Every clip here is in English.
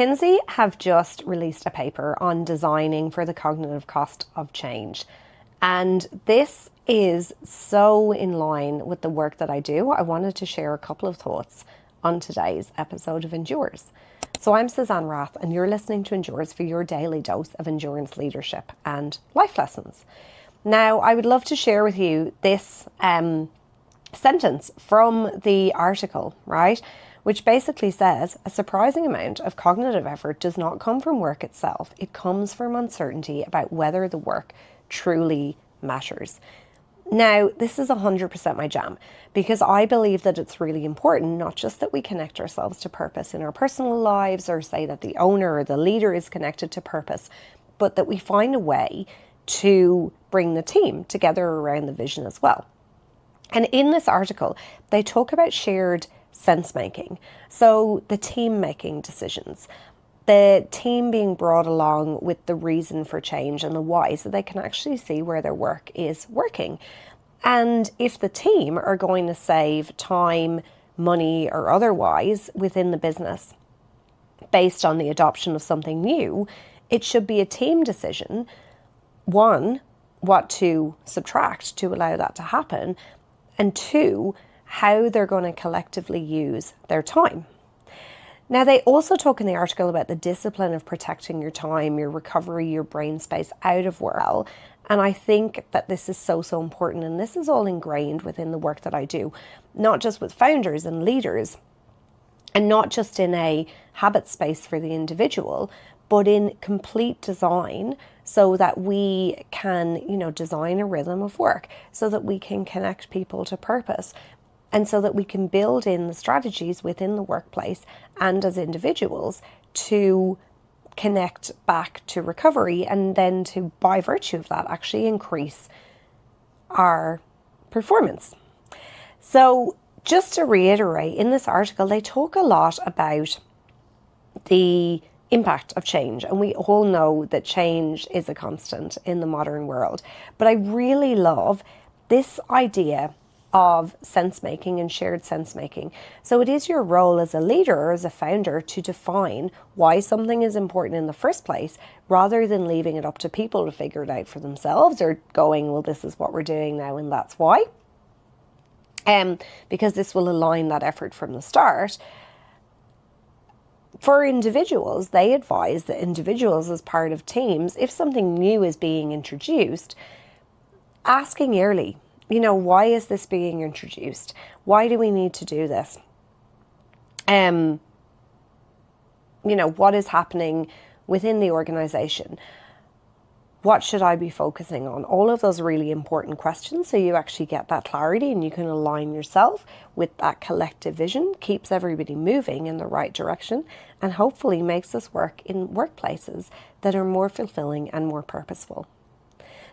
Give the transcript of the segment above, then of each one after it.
McKinsey have just released a paper on designing for the cognitive cost of change. And this is so in line with the work that I do. I wanted to share a couple of thoughts on today's episode of Endures. So I'm Suzanne Rath, and you're listening to Endures for your daily dose of endurance leadership and life lessons. Now, I would love to share with you this sentence from the article, right? Which basically says, a surprising amount of cognitive effort does not come from work itself. It comes from uncertainty about whether the work truly matters. Now, this is 100% my jam, because I believe that it's really important, not just that we connect ourselves to purpose in our personal lives, or say that the owner or the leader is connected to purpose, but that we find a way to bring the team together around the vision as well. And in this article, they talk about shared sense making. So the team making decisions, the team being brought along with the reason for change and the why, so they can actually see where their work is working. And if the team are going to save time, money, or otherwise within the business based on the adoption of something new, it should be a team decision. One, what to subtract to allow that to happen, and two, how they're going to collectively use their time. Now, they also talk in the article about the discipline of protecting your time, your recovery, your brain space out of work. And I think that this is so important. And this is all ingrained within the work that I do, not just with founders and leaders, and not just in a habit space for the individual, but in complete design, so that we can, design a rhythm of work, so that we can connect people to purpose, and so that we can build in the strategies within the workplace and as individuals to connect back to recovery, and then to, by virtue of that, actually increase our performance. So just to reiterate, in this article, they talk a lot about the impact of change. And we all know that change is a constant in the modern world. But I really love this idea of sense making and shared sense making. So it is your role as a leader or as a founder to define why something is important in the first place, rather than leaving it up to people to figure it out for themselves, or going, well, this is what we're doing now and that's why. Because this will align that effort from the start. For individuals, they advise that individuals, as part of teams, if something new is being introduced, asking early, why is this being introduced? Why do we need to do this? What is happening within the organization? What should I be focusing on? All of those really important questions, so you actually get that clarity and you can align yourself with that collective vision, keeps everybody moving in the right direction, and hopefully makes us work in workplaces that are more fulfilling and more purposeful.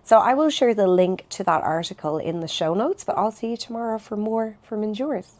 So I will share the link to that article in the show notes, but I'll see you tomorrow for more from Endures.